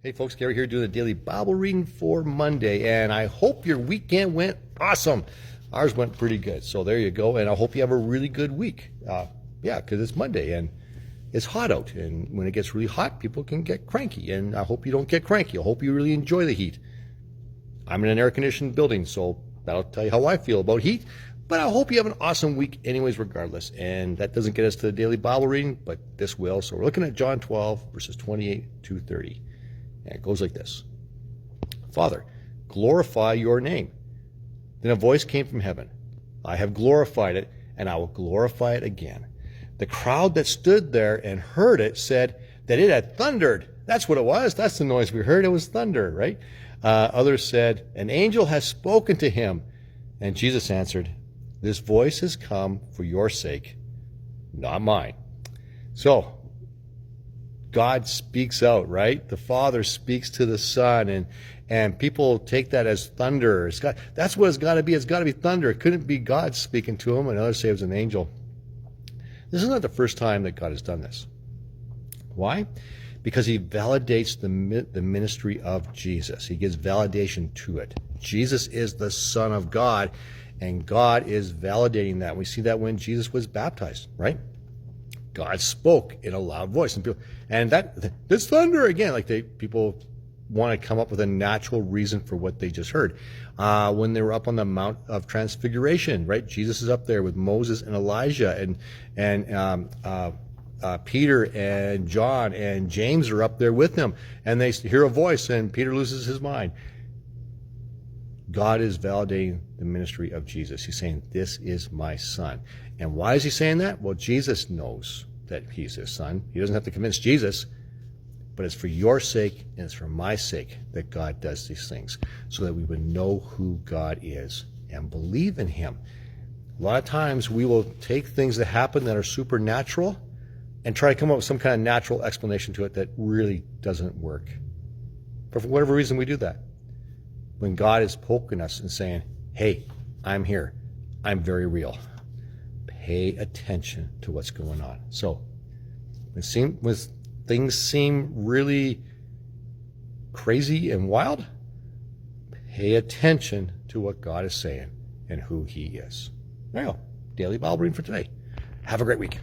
Hey folks, Gary here doing the daily Bible reading for Monday, and I hope your weekend went awesome. Ours went pretty good, so there you go, and I hope you have a really good week. Because it's Monday and it's hot out, and when it gets really hot, people can get cranky, and I hope you don't get cranky. I hope you really enjoy the heat. I'm in an air-conditioned building, so that'll tell you how I feel about heat, but I hope you have an awesome week anyways, regardless, and that doesn't get us to the daily Bible reading, but this will. So we're looking at John 12, verses 28 to 30. And it goes like this. Father, glorify your name. Then a voice came from heaven. I have glorified it, and I will glorify it again. The crowd that stood there and heard it said that it had thundered. That's what it was. That's the noise we heard. It was thunder, right? Others said, an angel has spoken to him. And Jesus answered, this voice has come for your sake, not mine. So, God speaks out, right? The Father speaks to the Son, and people take that as thunder. That's what it's got to be. It's got to be thunder. It couldn't be God speaking to him, and others say it was an angel. This is not the first time that God has done this. Why? Because he validates the ministry of Jesus. He gives validation to it. Jesus is the Son of God, and God is validating that. We see that when Jesus was baptized, right? God spoke in a loud voice, and that's thunder again. Like people want to come up with a natural reason for what they just heard. When they were up on the Mount of Transfiguration, right? Jesus is up there with Moses and Elijah, and Peter and John and James are up there with him, and they hear a voice, and Peter loses his mind. God is validating the ministry of Jesus. He's saying, this is my son. And why is he saying that? Well, Jesus knows that he's his son. He doesn't have to convince Jesus, but it's for your sake and it's for my sake that God does these things, so that we would know who God is and believe in him. A lot of times we will take things that happen that are supernatural and try to come up with some kind of natural explanation to it that really doesn't work. But for whatever reason, we do that. When God is poking us and saying, hey, I'm here. I'm very real. Pay attention to what's going on. So when things seem really crazy and wild, pay attention to what God is saying and who he is. There you go. Daily Bible reading for today. Have a great week.